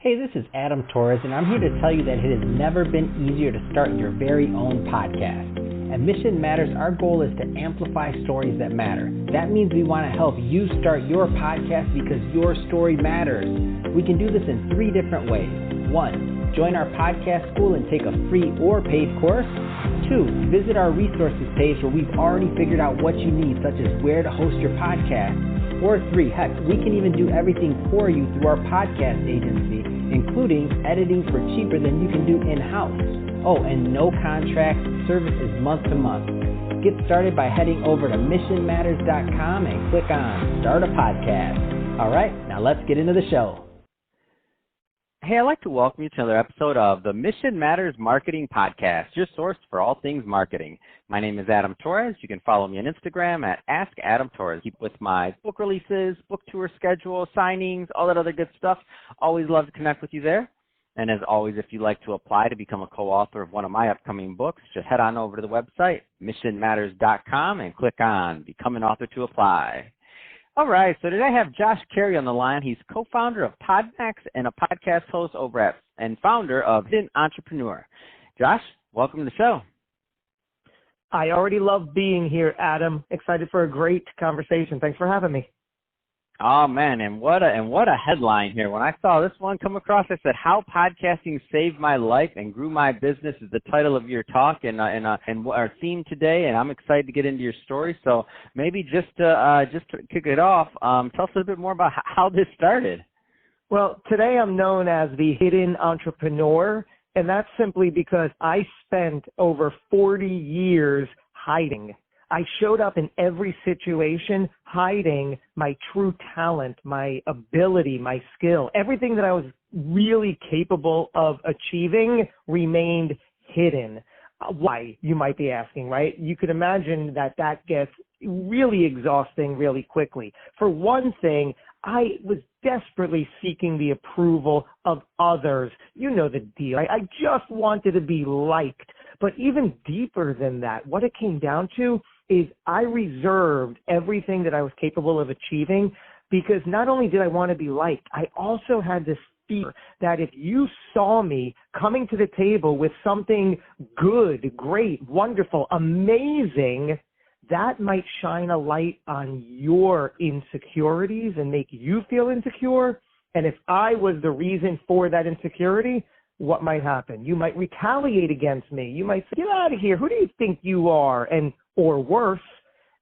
Hey, this is Adam Torres, and I'm here to tell you that it has never been easier to start your very own podcast. At Mission Matters, our goal is to amplify stories that matter. That means we want to help you start your podcast because your story matters. We can do this in 3 different ways. 1, join our podcast school and take a free or paid course. 2, visit our resources page where we've already figured out what you need, such as where to host your podcast. Or 3, heck, we can even do everything for you through our podcast agency, including editing for cheaper than you can do in-house. Oh, and no contracts, service is month to month. Get started by heading over to missionmatters.com and click on Start a Podcast. All right, now let's get into the show. Hey, I'd like to welcome you to another episode of the Mission Matters Marketing Podcast, your source for all things marketing. My name is Adam Torres. You can follow me on Instagram at AskAdamTorres. Keep with my book releases, book tour schedule, signings, all that other good stuff. Always love to connect with you there. And as always, if you'd like to apply to become a co-author of one of my upcoming books, just head on over to the website, missionmatters.com, and click on Become an Author to apply. All right, so today I have Josh Cary on the line. He's co-founder of PodMax and a podcast host over at and founder of Hidden Entrepreneur. Josh, welcome to the show. I already love being here, Adam. Excited for a great conversation. Thanks for having me. Oh man, and what a headline here. When I saw this one come across, I said, "How podcasting saved my life and grew my business" is the title of your talk and our theme today. And I'm excited to get into your story. So maybe just to kick it off, tell us a little bit more about how this started. Well, today I'm known as the Hidden Entrepreneur, and that's simply because I spent over 40 years hiding. I showed up in every situation hiding my true talent, my ability, my skill. Everything that I was really capable of achieving remained hidden. Why, you might be asking, right? You could imagine that gets really exhausting really quickly. For one thing, I was desperately seeking the approval of others. You know the deal. I just wanted to be liked. But even deeper than that, what it came down to is I reserved everything that I was capable of achieving because not only did I want to be liked, I also had this fear that if you saw me coming to the table with something good, great, wonderful, amazing, that might shine a light on your insecurities and make you feel insecure. And if I was the reason for that insecurity, what might happen? You might retaliate against me. You might say, "Get out of here. Who do you think you are?" Or worse.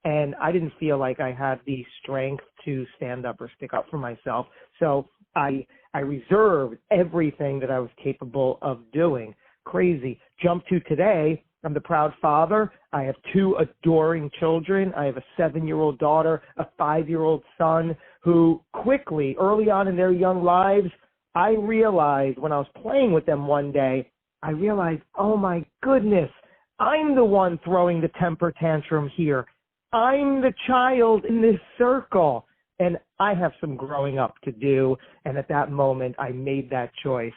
And I didn't feel like I had the strength to stand up or stick up for myself. So I reserved everything that I was capable of doing. Crazy. Jump to today. I'm the proud father. I have 2 adoring children. I have a 7-year-old daughter, a 5-year-old son who quickly, early on in their young lives, I realized when I was playing with them one day, I realized, oh my goodness, I'm the one throwing the temper tantrum here. I'm the child in this circle. And I have some growing up to do. And at that moment, I made that choice.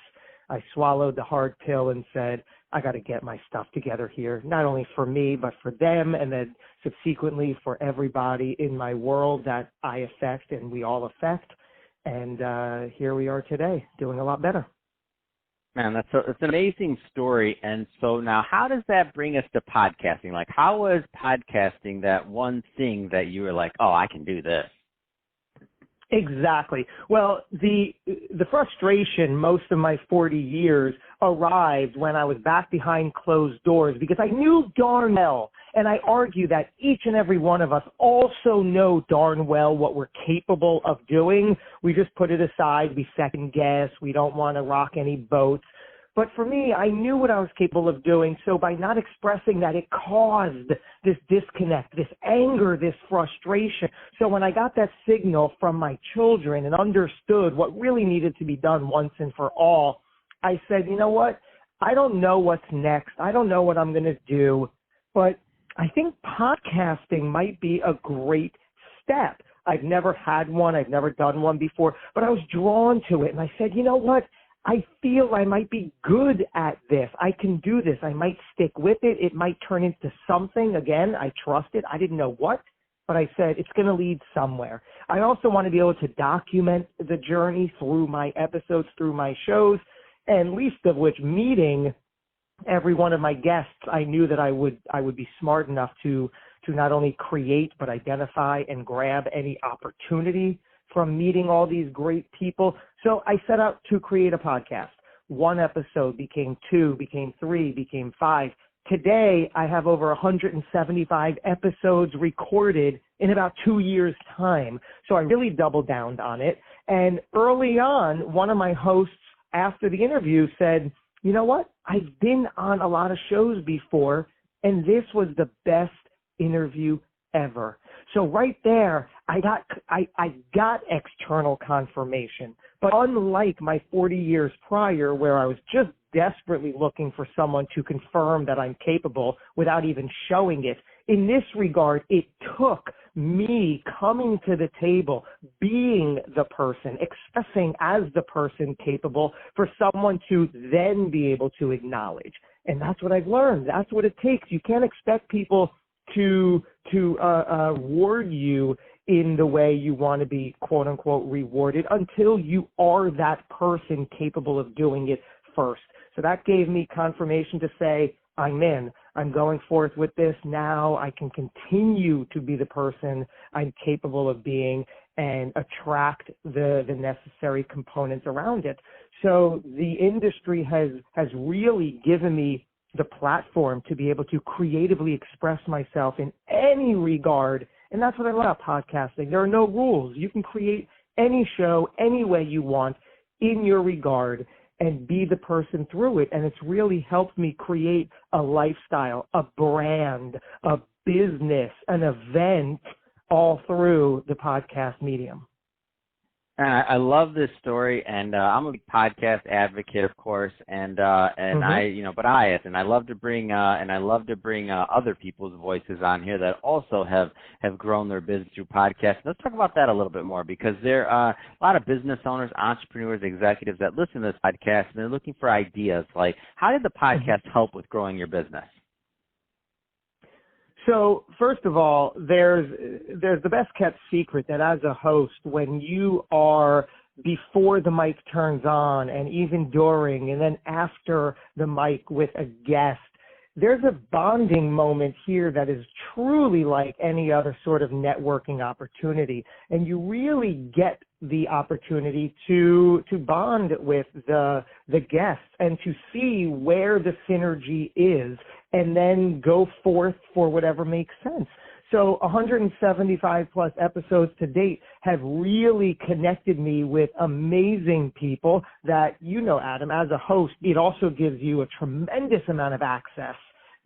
I swallowed the hard pill and said, I got to get my stuff together here, not only for me, but for them, and then subsequently for everybody in my world that I affect and we all affect. And here we are today, doing a lot better. Man, it's an amazing story. And so now how does that bring us to podcasting? Like, how was podcasting that one thing that you were like, oh, I can do this? Exactly. Well, the frustration most of my 40 years arrived when I was back behind closed doors because I knew darn well, and I argue that each and every one of us also know darn well what we're capable of doing. We just put it aside. We second guess. We don't want to rock any boats. But for me, I knew what I was capable of doing, so by not expressing that, it caused this disconnect, this anger, this frustration. So when I got that signal from my children and understood what really needed to be done once and for all, I said, you know what? I don't know what's next. I don't know what I'm going to do, but I think podcasting might be a great step. I've never had one. I've never done one before, but I was drawn to it, and I said, you know what? I feel I might be good at this. I can do this. I might stick with it. It might turn into something. Again, I trust it. I didn't know what, but I said it's going to lead somewhere. I also want to be able to document the journey through my episodes, through my shows, and least of which meeting every one of my guests. I knew that I would be smart enough to not only create but identify and grab any opportunity from meeting all these great people. So I set out to create a podcast. One episode became 2, became 3, became 5. Today, I have over 175 episodes recorded in about 2 years' time. So I really doubled down on it. And early on, one of my hosts after the interview said, you know what? I've been on a lot of shows before, and this was the best interview ever. So right there, I got external confirmation. But unlike my 40 years prior, where I was just desperately looking for someone to confirm that I'm capable without even showing it, in this regard, it took me coming to the table, being the person, expressing as the person capable for someone to then be able to acknowledge. And that's what I've learned. That's what it takes. You can't expect people to reward you in the way you want to be, quote unquote, rewarded until you are that person capable of doing it first. So that gave me confirmation to say, I'm in. I'm going forth with this. Now I can continue to be the person I'm capable of being and attract the necessary components around it. So the industry has really given me the platform to be able to creatively express myself in any regard. And that's what I love about podcasting. There are no rules. You can create any show any way you want in your regard and be the person through it. And it's really helped me create a lifestyle, a brand, a business, an event all through the podcast medium. And I love this story, and I'm a big podcast advocate, of course, and I love to bring other people's voices on here that also have grown their business through podcasts. Let's talk about that a little bit more, because there are a lot of business owners, entrepreneurs, executives that listen to this podcast, and they're looking for ideas like, how did the podcast help with growing your business? So first of all, there's the best kept secret that as a host, when you are before the mic turns on and even during and then after the mic with a guest, there's a bonding moment here that is truly like any other sort of networking opportunity. And you really get the opportunity to bond with the guests and to see where the synergy is and then go forth for whatever makes sense. So 175 plus episodes to date have really connected me with amazing people that, you know, Adam, as a host, it also gives you a tremendous amount of access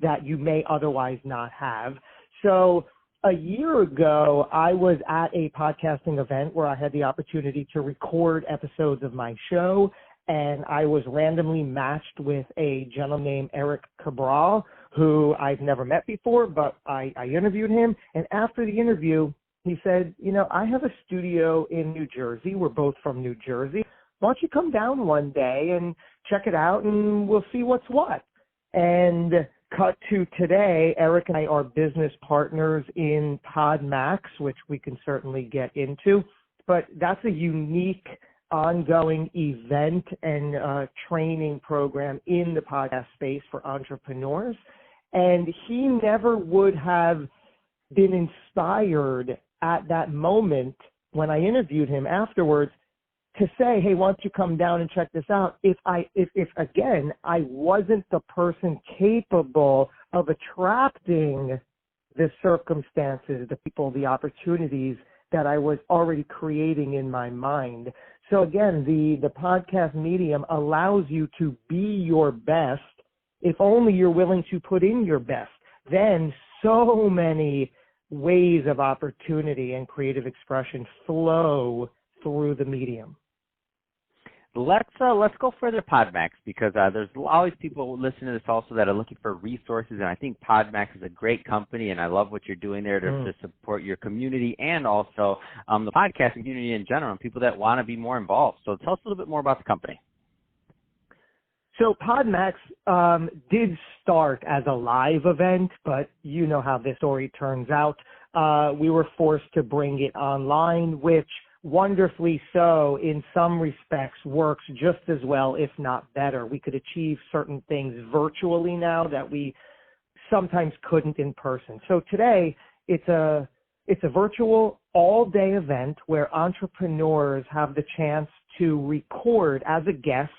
that you may otherwise not have. So a year ago, I was at a podcasting event where I had the opportunity to record episodes of my show, and I was randomly matched with a gentleman named Eric Cabral, who I've never met before, but I interviewed him. And after the interview, he said, you know, I have a studio in New Jersey. We're both from New Jersey. Why don't you come down one day and check it out, and we'll see what's what. And cut to today, Eric and I are business partners in PodMax, which we can certainly get into. But that's a unique ongoing event and training program in the podcast space for entrepreneurs. And he never would have been inspired at that moment when I interviewed him afterwards to say, hey, why don't you come down and check this out? If again, I wasn't the person capable of attracting the circumstances, the people, the opportunities that I was already creating in my mind. So again, the podcast medium allows you to be your best if only you're willing to put in your best. Then so many ways of opportunity and creative expression flow through the medium. Let's go further PodMax, because there's always people listening to this also that are looking for resources, and I think PodMax is a great company, and I love what you're doing there to support your community and also the podcast community in general and people that want to be more involved. So tell us a little bit more about the company. So PodMax did start as a live event, but you know how this story turns out. we were forced to bring it online, which wonderfully so in some respects works just as well, if not better. We could achieve certain things virtually now that we sometimes couldn't in person. So today it's a virtual all-day event where entrepreneurs have the chance to record as a guest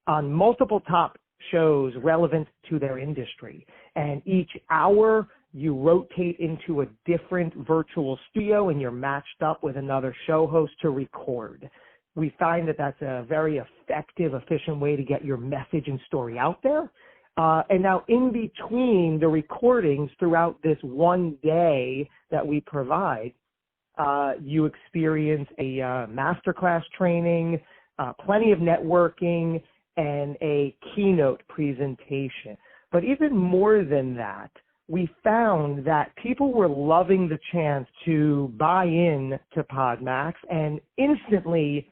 on multiple top shows relevant to their industry. And each hour you rotate into a different virtual studio and you're matched up with another show host to record. We find that that's a very effective, efficient way to get your message and story out there. And now in between the recordings throughout this one day that we provide, you experience a masterclass training, plenty of networking, and a keynote presentation. But even more than that, we found that people were loving the chance to buy in to PodMax and instantly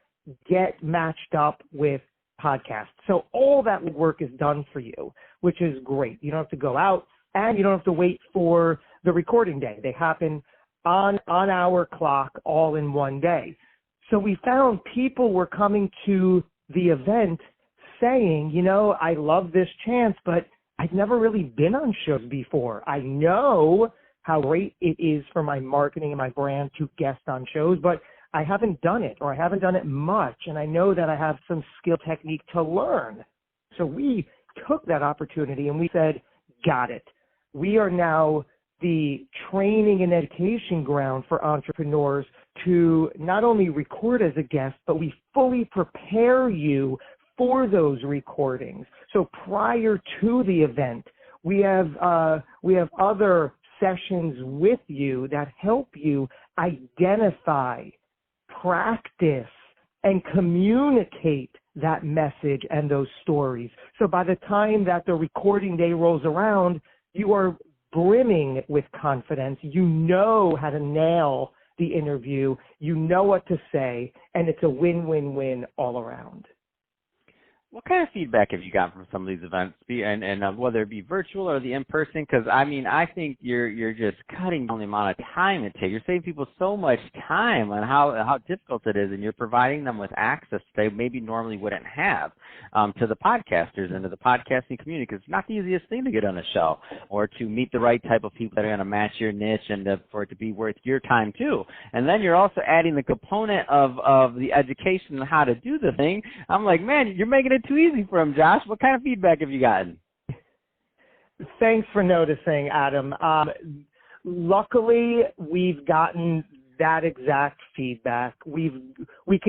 get matched up with podcasts. So all that work is done for you, which is great. You don't have to go out and you don't have to wait for the recording day. They happen on our clock all in one day. So we found people were coming to the event saying, you know, I love this chance, but I've never really been on shows before. I know how great it is for my marketing and my brand to guest on shows, but I haven't done it, or I haven't done it much, and I know that I have some skill technique to learn. So we took that opportunity and we said, got it. We are now the training and education ground for entrepreneurs to not only record as a guest, but we fully prepare you for those recordings. So prior to the event, we have other sessions with you that help you identify, practice, and communicate that message and those stories. So by the time that the recording day rolls around, you are brimming with confidence. You know how to nail the interview. You know what to say, and it's a win-win-win all around. What kind of feedback have you gotten from some of these events, and whether it be virtual or the in-person? Because, I mean, I think you're just cutting down the amount of time it takes. You're saving people so much time on how difficult it is, and you're providing them with access they maybe normally wouldn't have to the podcasters and to the podcasting community, because it's not the easiest thing to get on a show or to meet the right type of people that are going to match your niche and for it to be worth your time, too. And then you're also adding the component of the education on how to do the thing. I'm like, man, you're making it too easy for him, Josh. What kind of feedback have you gotten? Thanks for noticing, Adam. Luckily, we've gotten that exact feedback. We look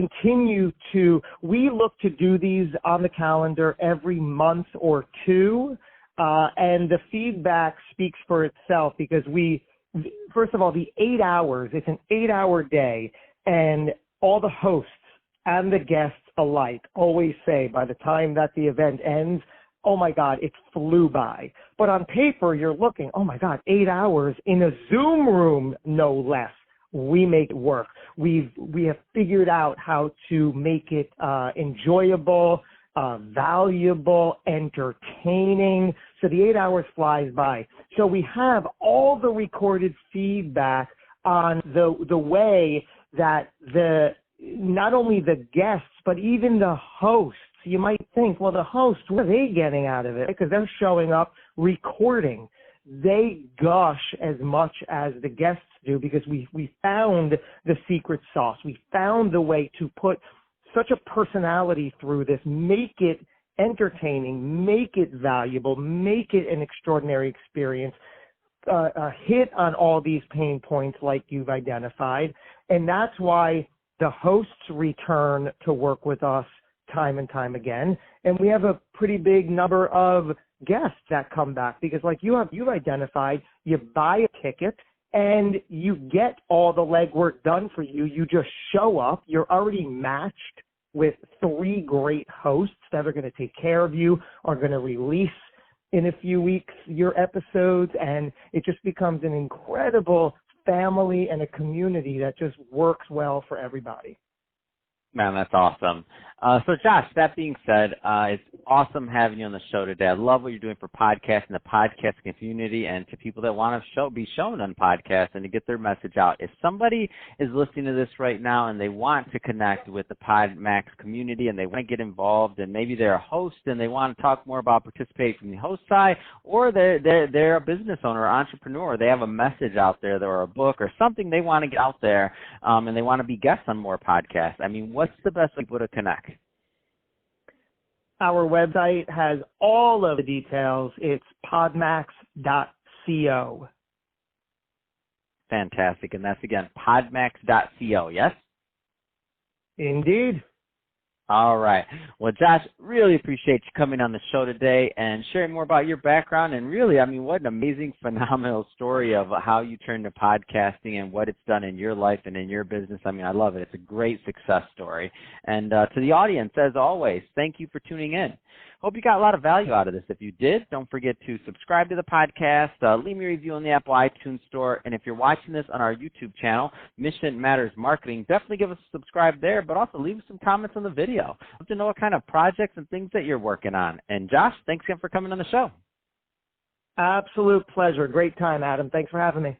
to do these on the calendar every month or two, and the feedback speaks for itself because first of all, the 8 hours, it's an 8-hour day, and all the hosts and the guests alike always say by the time that the event ends, oh my God, it flew by. But on paper, you're looking, oh my God, 8 hours in a Zoom room, no less. We make it work. We have figured out how to make it enjoyable, valuable, entertaining. So the 8 hours flies by. So we have all the recorded feedback on the way that not only the guests, but even the hosts. You might think, well, the hosts, what are they getting out of it? Because they're showing up recording. They gush as much as the guests do because we found the secret sauce. We found the way to put such a personality through this, make it entertaining, make it valuable, make it an extraordinary experience, hit on all these pain points like you've identified. And that's why the hosts return to work with us time and time again. And we have a pretty big number of guests that come back because like you've identified, you buy a ticket and you get all the legwork done for you. You just show up. You're already matched with 3 great hosts that are going to take care of you, are going to release in a few weeks your episodes, and it just becomes an incredible family and a community that just works well for everybody. Man, that's awesome. So, Josh, that being said, it's awesome having you on the show today. I love what you're doing for podcasting, the podcasting community, and to people that want to be shown on podcasts and to get their message out. If somebody is listening to this right now and they want to connect with the PodMax community and they want to get involved, and maybe they're a host and they want to talk more about participating from the host side, or they're a business owner or entrepreneur, they have a message out there or a book or something they want to get out there, and they want to be guests on more podcasts, I mean, what's the best way for people to connect? Our website has all of the details. It's podmax.co. Fantastic. And that's, again, podmax.co, yes? Indeed. All right. Well, Josh, really appreciate you coming on the show today and sharing more about your background. And really, I mean, what an amazing, phenomenal story of how you turned to podcasting and what it's done in your life and in your business. I mean, I love it. It's a great success story. And to the audience, as always, thank you for tuning in. Hope you got a lot of value out of this. If you did, don't forget to subscribe to the podcast, leave me a review on the Apple iTunes Store, and if you're watching this on our YouTube channel, Mission Matters Marketing, definitely give us a subscribe there, but also leave us some comments on the video. I'd love to know what kind of projects and things that you're working on. And Josh, thanks again for coming on the show. Absolute pleasure. Great time, Adam. Thanks for having me.